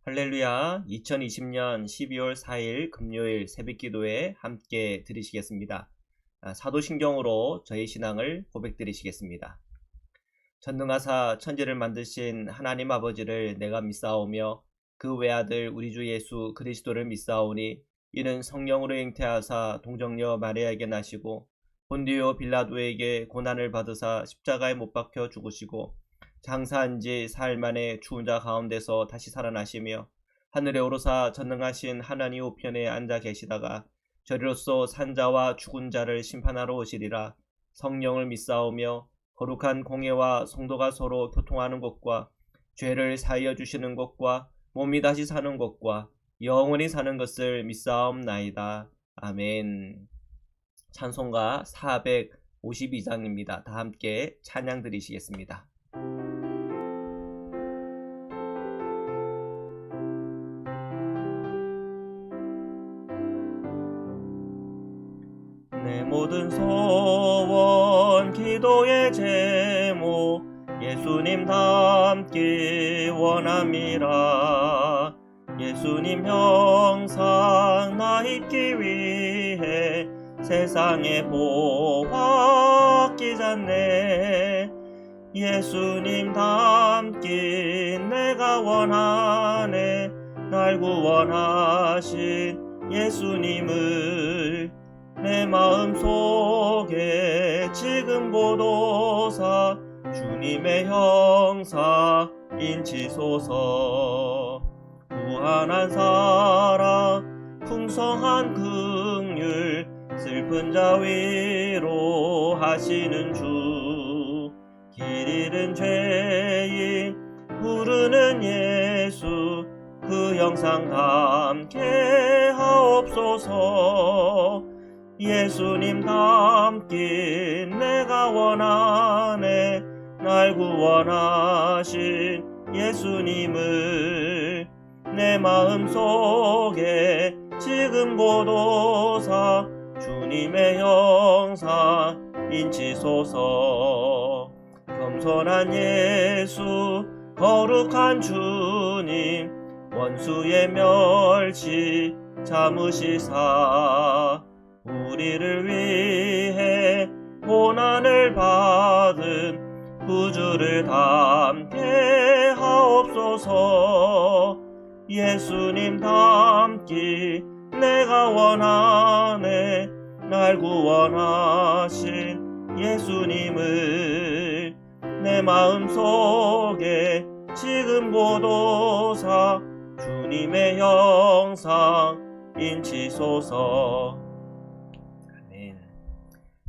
할렐루야. 2020년 12월 4일 금요일 새벽기도에 함께 드리시겠습니다. 사도신경으로 저희 신앙을 고백드리시겠습니다. 전능하사 천지를 만드신 하나님 아버지를 내가 믿사오며 그 외아들 우리 주 예수 그리스도를 믿사오니 이는 성령으로 잉태하사 동정녀 마리아에게 나시고 본디오 빌라도에게 고난을 받으사 십자가에 못 박혀 죽으시고 장사한 지 사흘 만에 죽은 자 가운데서 다시 살아나시며 하늘에 오르사 전능하신 하나님 우편에 앉아 계시다가 저리로서 산자와 죽은 자를 심판하러 오시리라. 성령을 믿사오며 거룩한 공예와 성도가 서로 교통하는 것과 죄를 사하여 주시는 것과 몸이 다시 사는 것과 영원히 사는 것을 믿사옵나이다. 아멘. 찬송가 452장입니다. 다 함께 찬양 드리시겠습니다. 내 모든 소원 기도의 제목 예수님 닮기 원함이라. 예수님 형상 나 입기 위해 세상에 보았기 전에 예수님 닮기 내가 원하네. 날 구원하신 예수님을 내 마음속에 지금 보도사 주님의 형사 인치소서. 무한한 사랑 풍성한 긍휼 슬픈 자 위로 하시는 주. 길 잃은 죄인 부르는 예수 그 형상 닮게 하옵소서. 예수님 닮기 내가 원하네. 날 구원하신 예수님을 내 마음속에 지금 보도사 주님의 형상 인치소서. 겸손한 예수 거룩한 주님 원수의 멸치 참으시사 우리를 위해 고난을 받은 구주를 닮게 하옵소서. 예수님 닮기 내가 원하네. 날 구원하신 예수님을 내 마음속에 지금 보도사 주님의 형상 인치소서. 아멘.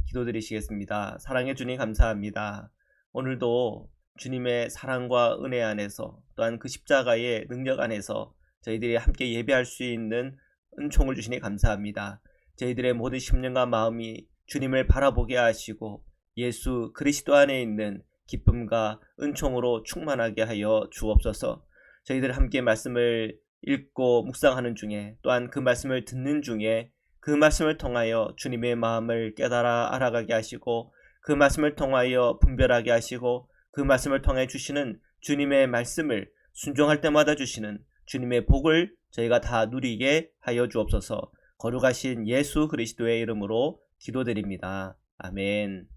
기도드리시겠습니다. 사랑해 주님 감사합니다. 오늘도 주님의 사랑과 은혜 안에서 또한 그 십자가의 능력 안에서 저희들이 함께 예배할 수 있는 은총을 주시니 감사합니다. 저희들의 모든 심령과 마음이 주님을 바라보게 하시고 예수 그리스도 안에 있는 기쁨과 은총으로 충만하게 하여 주옵소서. 저희들 함께 말씀을 읽고 묵상하는 중에 또한 그 말씀을 듣는 중에 그 말씀을 통하여 주님의 마음을 깨달아 알아가게 하시고 그 말씀을 통하여 분별하게 하시고 그 말씀을 통해 주시는 주님의 말씀을 순종할 때마다 주시는 주님의 복을 저희가 다 누리게 하여 주옵소서. 거룩하신 예수 그리스도의 이름으로 기도드립니다. 아멘.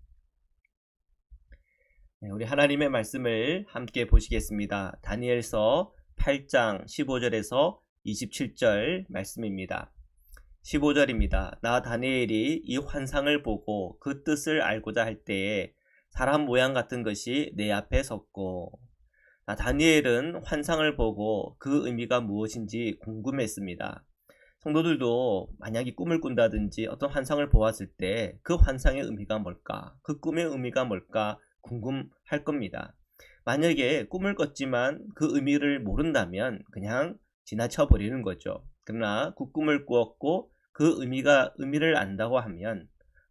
우리 하나님의 말씀을 함께 보시겠습니다. 다니엘서 8장 15절에서 27절 말씀입니다. 15절입니다. 나 다니엘이 이 환상을 보고 그 뜻을 알고자 할 때에 사람 모양 같은 것이 내 앞에 섰고. 다니엘은 환상을 보고 그 의미가 무엇인지 궁금했습니다. 성도들도 만약에 꿈을 꾼다든지 어떤 환상을 보았을 때 그 환상의 의미가 뭘까? 그 꿈의 의미가 뭘까? 궁금할 겁니다. 만약에 꿈을 꿨지만 그 의미를 모른다면 그냥 지나쳐 버리는 거죠. 그러나 그 꿈을 꾸었고 그 의미를 안다고 하면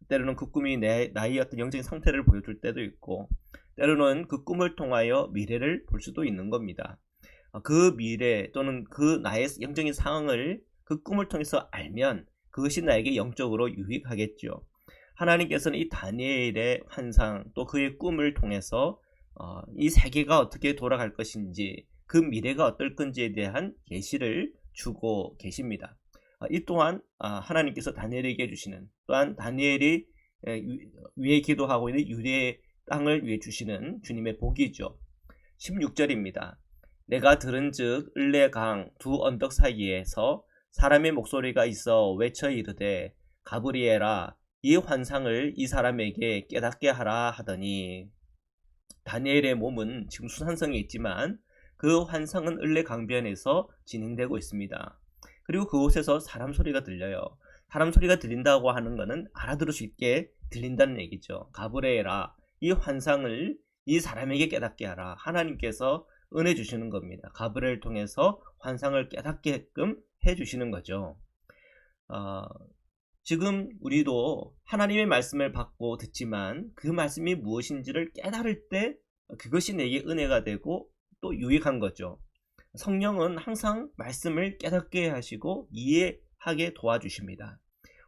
때로는 그 꿈이 나의 어떤 영적인 상태를 보여줄 때도 있고 때로는 그 꿈을 통하여 미래를 볼 수도 있는 겁니다. 그 미래 또는 그 나의 영적인 상황을 그 꿈을 통해서 알면 그것이 나에게 영적으로 유익하겠죠. 하나님께서는 이 다니엘의 환상 또 그의 꿈을 통해서 이 세계가 어떻게 돌아갈 것인지 그 미래가 어떨 건지에 대한 계시를 주고 계십니다. 이 또한 하나님께서 다니엘에게 주시는, 또한 다니엘이 위에 기도하고 있는 유대의 땅을 위해 주시는 주님의 복이죠. 16절입니다. 내가 들은즉 을레강 두 언덕 사이에서 사람의 목소리가 있어 외쳐 이르되 가브리엘아 이 환상을 이 사람에게 깨닫게 하라 하더니, 다니엘의 몸은 지금 수산성에 있지만 그 환상은 을레강변에서 진행되고 있습니다. 그리고 그곳에서 사람 소리가 들려요. 사람 소리가 들린다고 하는 것은 알아들을 수 있게 들린다는 얘기죠. 가브리엘아 이 환상을 이 사람에게 깨닫게 하라. 하나님께서 은혜 주시는 겁니다. 가브리엘을 통해서 환상을 깨닫게끔 해주시는 거죠. 지금 우리도 하나님의 말씀을 받고 듣지만 그 말씀이 무엇인지를 깨달을 때 그것이 내게 은혜가 되고 또 유익한 거죠. 성령은 항상 말씀을 깨닫게 하시고 이해하게 도와주십니다.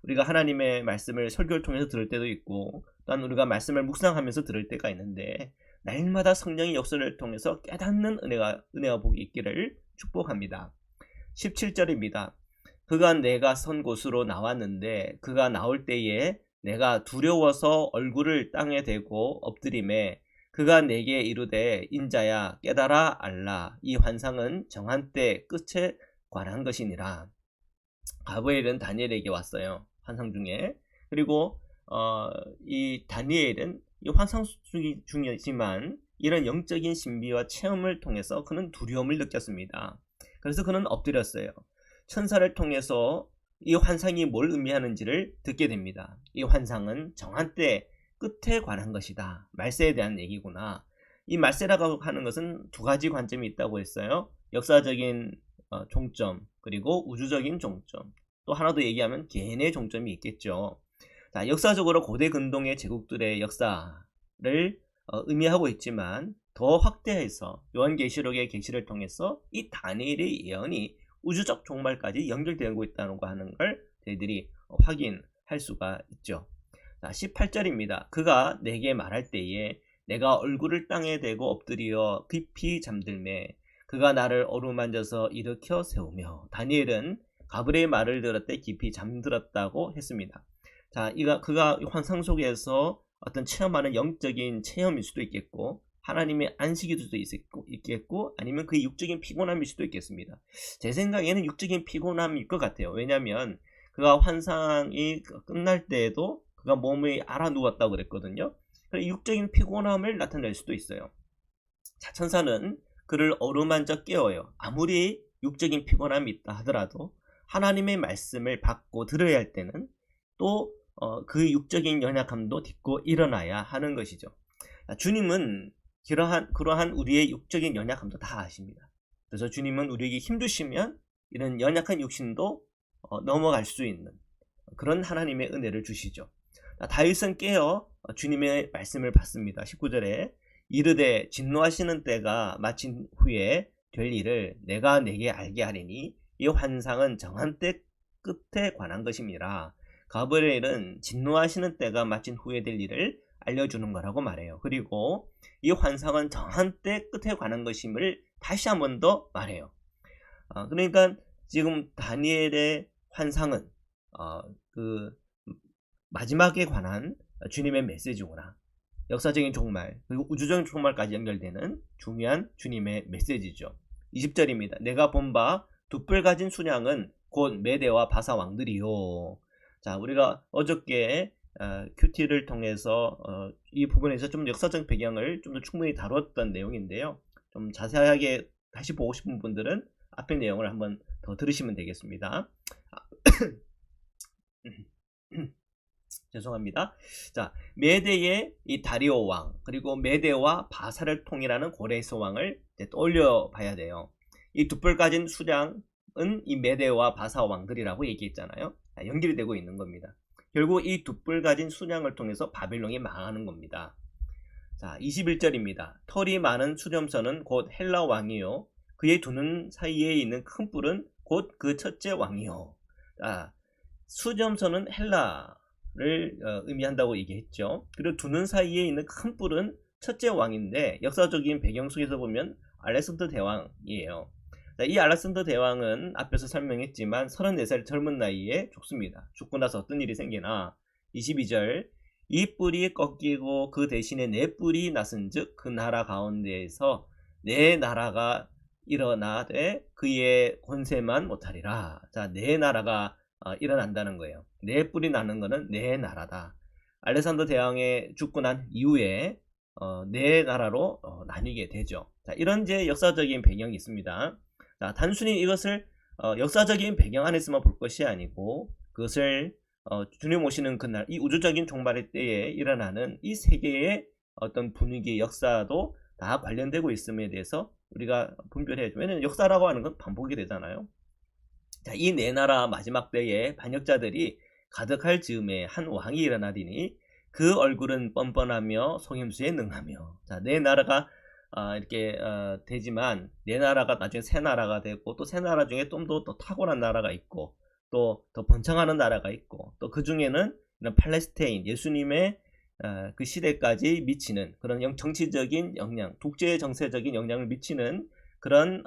우리가 하나님의 말씀을 설교를 통해서 들을 때도 있고, 또한 우리가 말씀을 묵상하면서 들을 때가 있는데, 날마다 성령의 역사를 통해서 깨닫는 은혜와 복이 있기를 축복합니다. 17절입니다. 그가 내가 선 곳으로 나왔는데 그가 나올 때에 내가 두려워서 얼굴을 땅에 대고 엎드리매 그가 내게 이르되 인자야 깨달아 알라 이 환상은 정한 때 끝에 관한 것이니라. 가브리엘은 다니엘에게 왔어요. 환상 중에. 그리고 이 다니엘은 이 환상 중이지만 이런 영적인 신비와 체험을 통해서 그는 두려움을 느꼈습니다. 그래서 그는 엎드렸어요. 천사를 통해서 이 환상이 뭘 의미하는지를 듣게 됩니다. 이 환상은 정한 때 끝에 관한 것이다. 말세에 대한 얘기구나. 이 말세라고 하는 것은 두 가지 관점이 있다고 했어요. 역사적인 종점, 그리고 우주적인 종점. 또 하나 더 얘기하면 개인의 종점이 있겠죠. 자, 역사적으로 고대 근동의 제국들의 역사를 의미하고 있지만 더 확대해서 요한계시록의 계시를 통해서 이 다니엘의 예언이 우주적 종말까지 연결되고 있다는 거 하는 걸 저희들이 확인할 수가 있죠. 자, 18절입니다. 그가 내게 말할 때에 내가 얼굴을 땅에 대고 엎드려 깊이 잠들매 그가 나를 어루만져서 일으켜 세우며, 다니엘은 가브리엘의 말을 들을 때 깊이 잠들었다고 했습니다. 자, 그가 환상 속에서 어떤 체험하는 영적인 체험일 수도 있겠고, 하나님의 안식일 수도 있겠고, 아니면 그의 육적인 피곤함일 수도 있겠습니다. 제 생각에는 육적인 피곤함일 것 같아요. 왜냐하면 그가 환상이 끝날 때에도 그가 몸이 알아 누웠다고 그랬거든요. 육적인 피곤함을 나타낼 수도 있어요. 자, 천사는 그를 어루만져 깨워요. 아무리 육적인 피곤함이 있다 하더라도 하나님의 말씀을 받고 들어야 할 때는 또 그 육적인 연약함도 딛고 일어나야 하는 것이죠. 주님은 그러한 우리의 육적인 연약함도 다 아십니다. 그래서 주님은 우리에게 힘주시면 이런 연약한 육신도 넘어갈 수 있는 그런 하나님의 은혜를 주시죠. 다윗은 깨어 주님의 말씀을 받습니다. 19절에 이르되 진노하시는 때가 마친 후에 될 일을 내가 내게 알게 하리니 이 환상은 정한 때 끝에 관한 것입니다. 가브리엘은 진노하시는 때가 마친 후에 될 일을 알려주는 거라고 말해요. 그리고 이 환상은 정한 때 끝에 관한 것임을 다시 한 번 더 말해요. 그러니까 지금 다니엘의 환상은 그 마지막에 관한 주님의 메시지구나. 역사적인 종말 그리고 우주적인 종말까지 연결되는 중요한 주님의 메시지죠. 20절입니다. 내가 본 바 두 뿔 가진 순양은 곧 메대와 바사 왕들이요. 자, 우리가 어저께 큐티를 통해서 이 부분에서 좀 역사적 배경을 좀 더 충분히 다뤘던 내용인데요. 좀 자세하게 다시 보고 싶은 분들은 앞의 내용을 한번 더 들으시면 되겠습니다. 죄송합니다. 자, 메대의 이 다리오 왕, 그리고 메대와 바사를 통일하는 고레스 왕을 떠올려 봐야 돼요. 이 두 뿔 가진 수량은 이 메대와 바사 왕들이라고 얘기했잖아요. 연결이 되고 있는 겁니다. 결국 이 두 뿔 가진 수량을 통해서 바빌론이 망하는 겁니다. 자, 21절입니다. 털이 많은 수렴선은 곧 헬라 왕이요 그의 두 눈 사이에 있는 큰 뿔은 곧 그 첫째 왕이요. 자, 수렴선은 헬라를 의미한다고 얘기했죠. 그리고 두 눈 사이에 있는 큰 뿔은 첫째 왕인데, 역사적인 배경 속에서 보면 알렉산더 대왕이에요. 자, 이 알렉산더 대왕은 앞에서 설명했지만 34살 젊은 나이에 죽습니다. 죽고 나서 어떤 일이 생기나 22절 이 뿔이 꺾이고 그 대신에 네 뿔이 났은즉 그 나라 가운데에서 네 나라가 일어나되 그의 권세만 못하리라. 자, 네 나라가 일어난다는 거예요. 네 뿔이 나는 거는 네 나라다. 알렉산더 대왕의 죽고 난 이후에 네 나라로 나뉘게 되죠. 자, 이런 이제 역사적인 배경이 있습니다. 자, 단순히 이것을 역사적인 배경 안에서만 볼 것이 아니고 그것을 주님 오시는 그날 이 우주적인 종말의 때에 일어나는 이 세계의 어떤 분위기, 역사도 다 관련되고 있음에 대해서 우리가 분별해야죠. 왜냐하면 역사라고 하는 건 반복이 되잖아요. 자, 이 네 나라 마지막 때에 반역자들이 가득할 즈음에 한 왕이 일어나리니 그 얼굴은 뻔뻔하며 속임수에 능하며. 자, 네 나라가 이렇게 되지만 네 나라가 나중에 세 나라가 되고 또 세 나라 중에 좀 더 탁월한 나라가 있고 또 더 번창하는 나라가 있고 또 그 중에는 이런 팔레스타인 예수님의 그 시대까지 미치는 그런 정치적인 영향, 국제 정세적인 영향을 미치는 그런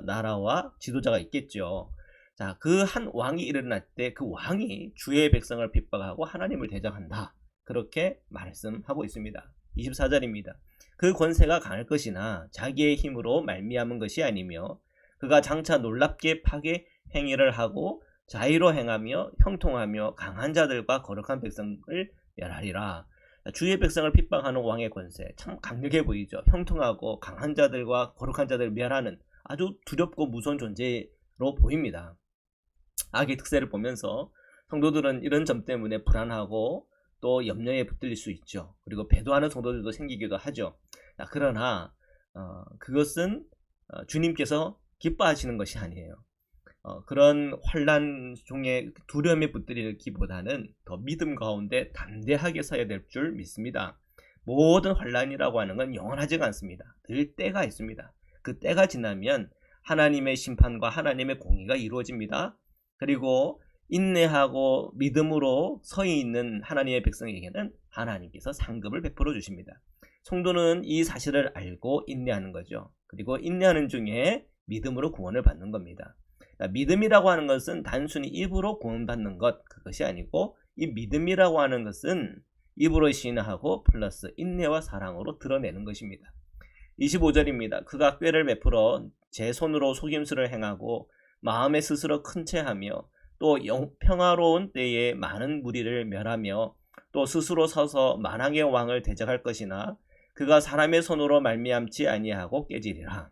나라와 지도자가 있겠죠. 자, 그 한 왕이 일어날 때 그 왕이 주의 백성을 핍박하고 하나님을 대적한다. 그렇게 말씀하고 있습니다. 24절입니다. 그 권세가 강할 것이나 자기의 힘으로 말미암은 것이 아니며 그가 장차 놀랍게 파괴 행위를 하고 자의로 행하며 형통하며 강한 자들과 거룩한 백성을 멸하리라. 주의 백성을 핍박하는 왕의 권세 참 강력해 보이죠. 형통하고 강한 자들과 거룩한 자들을 멸하는 아주 두렵고 무서운 존재로 보입니다. 악의 특세를 보면서 성도들은 이런 점 때문에 불안하고 또 염려에 붙들릴 수 있죠. 그리고 배도하는 성도들도 생기기도 하죠. 그러나 그것은 주님께서 기뻐하시는 것이 아니에요. 그런 환난 중에 두려움에 붙들리기보다는 더 믿음 가운데 담대하게 서야 될 줄 믿습니다. 모든 환난이라고 하는 건 영원하지가 않습니다. 늘 때가 있습니다. 그 때가 지나면 하나님의 심판과 하나님의 공의가 이루어집니다. 그리고 인내하고 믿음으로 서 있는 하나님의 백성에게는 하나님께서 상급을 베풀어 주십니다. 성도는 이 사실을 알고 인내하는 거죠. 그리고 인내하는 중에 믿음으로 구원을 받는 겁니다. 믿음이라고 하는 것은 단순히 입으로 구원받는 것 그것이 아니고 이 믿음이라고 하는 것은 입으로 신하고 플러스 인내와 사랑으로 드러내는 것입니다. 25절입니다. 그가 꾀를 베풀어 제 손으로 속임수를 행하고 마음에 스스로 큰 채하며 또 평화로운 때에 많은 무리를 멸하며 또 스스로 서서 만왕의 왕을 대적할 것이나 그가 사람의 손으로 말미암지 아니하고 깨지리라.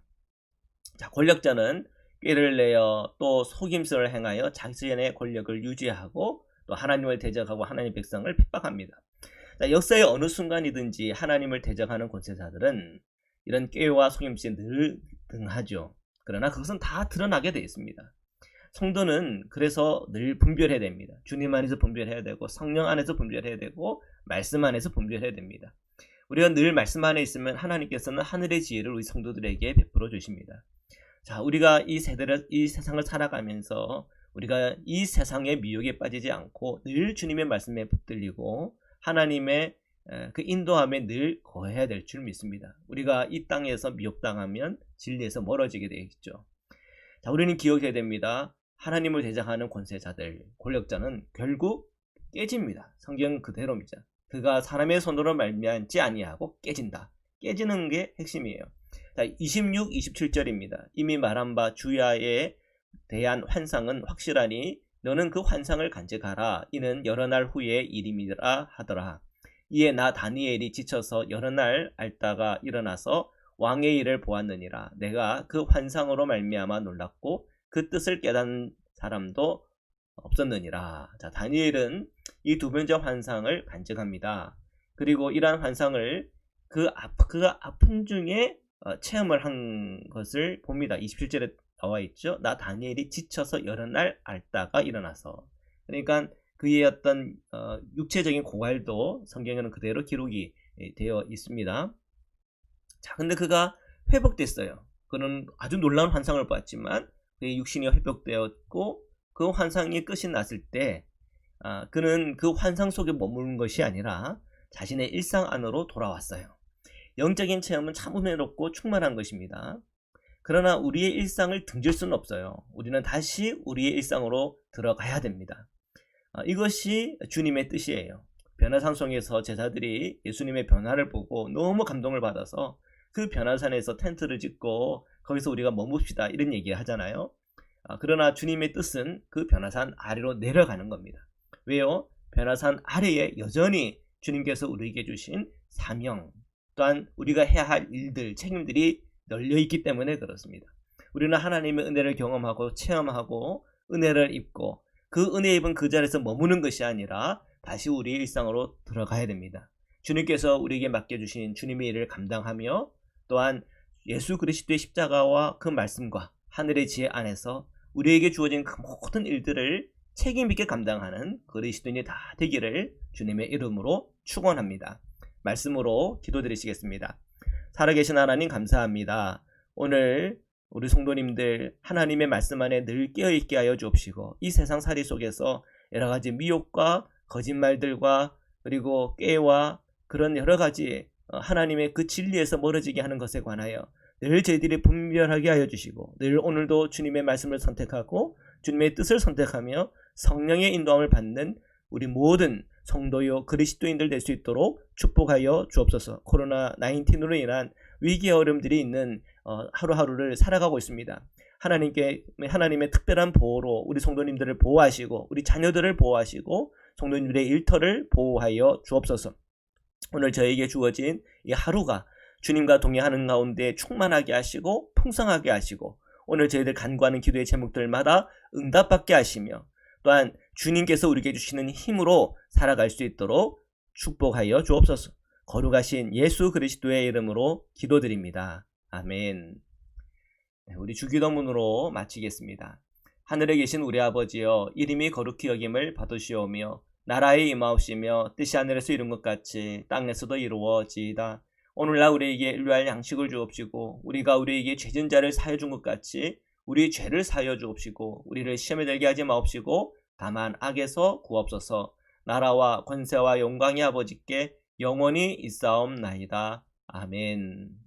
자, 권력자는 꾀를 내어 또 속임수를 행하여 자신의 권력을 유지하고 또 하나님을 대적하고 하나님의 백성을 핍박합니다. 자, 역사의 어느 순간이든지 하나님을 대적하는 권세자들은 이런 꾀와 속임수에 늘 등하죠. 그러나 그것은 다 드러나게 되어 있습니다. 성도는 그래서 늘 분별해야 됩니다. 주님 안에서 분별해야 되고 성령 안에서 분별해야 되고 말씀 안에서 분별해야 됩니다. 우리가 늘 말씀 안에 있으면 하나님께서는 하늘의 지혜를 우리 성도들에게 베풀어 주십니다. 자, 우리가 이 세상을 살아가면서 우리가 이 세상의 미혹에 빠지지 않고 늘 주님의 말씀에 붙들리고 하나님의 그 인도함에 늘 거해야 될 줄 믿습니다. 우리가 이 땅에서 미혹당하면 진리에서 멀어지게 되겠죠. 자, 우리는 기억해야 됩니다. 하나님을 대적하는 권세자들, 권력자는 결국 깨집니다. 성경 그대로입니다. 그가 사람의 손으로 말미암지 아니하고 깨진다. 깨지는 게 핵심이에요. 자, 26, 27절입니다. 이미 말한 바 주야에 대한 환상은 확실하니 너는 그 환상을 간직하라. 이는 여러 날 후의 일임이라 하더라. 이에 나 다니엘이 지쳐서 여러 날 앓다가 일어나서 왕의 일을 보았느니라. 내가 그 환상으로 말미암아 놀랐고 그 뜻을 깨닫는 사람도 없었느니라. 자, 다니엘은 이 두 번째 환상을 간직합니다. 그리고 이러한 환상을 그 아픈 중에 체험을 한 것을 봅니다. 27절에 나와 있죠. 나 다니엘이 지쳐서 여러 날 앓다가 일어나서. 그러니까 그의 어떤 육체적인 고갈도 성경에는 그대로 기록이 되어 있습니다. 자, 근데 그가 회복됐어요. 그는 아주 놀라운 환상을 봤지만 그의 육신이 회복되었고 그 환상이 끝이 났을 때 그는 그 환상 속에 머무는 것이 아니라 자신의 일상 안으로 돌아왔어요. 영적인 체험은 참 은혜롭고 충만한 것입니다. 그러나 우리의 일상을 등질 수는 없어요. 우리는 다시 우리의 일상으로 들어가야 됩니다. 이것이 주님의 뜻이에요. 변화산송에서 제자들이 예수님의 변화를 보고 너무 감동을 받아서 그 변화산에서 텐트를 짓고 거기서 우리가 머뭅시다 이런 얘기를 하잖아요. 그러나 주님의 뜻은 그 변화산 아래로 내려가는 겁니다. 왜요? 변화산 아래에 여전히 주님께서 우리에게 주신 사명 또한 우리가 해야 할 일들, 책임들이 널려있기 때문에 그렇습니다. 우리는 하나님의 은혜를 경험하고 체험하고 은혜를 입고 그 은혜 입은 그 자리에서 머무는 것이 아니라 다시 우리의 일상으로 들어가야 됩니다. 주님께서 우리에게 맡겨주신 주님의 일을 감당하며 또한 예수 그리스도의 십자가와 그 말씀과 하늘의 지혜 안에서 우리에게 주어진 그 모든 일들을 책임있게 감당하는 그리스도인이 다 되기를 주님의 이름으로 축원합니다. 말씀으로 기도드리시겠습니다. 살아계신 하나님 감사합니다. 오늘 우리 성도님들 하나님의 말씀 안에 늘 깨어있게 하여 주옵시고 이 세상살이 속에서 여러가지 미혹과 거짓말들과 그리고 깨와 그런 여러가지 하나님의 그 진리에서 멀어지게 하는 것에 관하여 늘 저희들이 분별하게 하여 주시고 늘 오늘도 주님의 말씀을 선택하고 주님의 뜻을 선택하며 성령의 인도함을 받는 우리 모든 성도요 그리스도인들 될 수 있도록 축복하여 주옵소서. 코로나19으로 인한 위기의 어려움들이 있는 하루하루를 살아가고 있습니다. 하나님의 특별한 보호로 우리 성도님들을 보호하시고 우리 자녀들을 보호하시고 성도님들의 일터를 보호하여 주옵소서. 오늘 저에게 주어진 이 하루가 주님과 동행하는 가운데 충만하게 하시고 풍성하게 하시고 오늘 저희들 간구하는 기도의 제목들마다 응답받게 하시며 또한 주님께서 우리에게 주시는 힘으로 살아갈 수 있도록 축복하여 주옵소서. 거룩하신 예수 그리스도의 이름으로 기도드립니다. 아멘. 우리 주기도문으로 마치겠습니다. 하늘에 계신 우리 아버지여 이름이 거룩히 여김을 받으시오며 나라에 임하옵시며 뜻이 하늘에서 이룬 것 같이 땅에서도 이루어지이다. 오늘날 우리에게 일용할 양식을 주옵시고 우리가 우리에게 죄진 자를 사하여 준 것 같이 우리 죄를 사하여 주옵시고 우리를 시험에 들게 하지 마옵시고 다만 악에서 구옵소서. 나라와 권세와 영광이 아버지께 영원히 있사옵나이다. 아멘.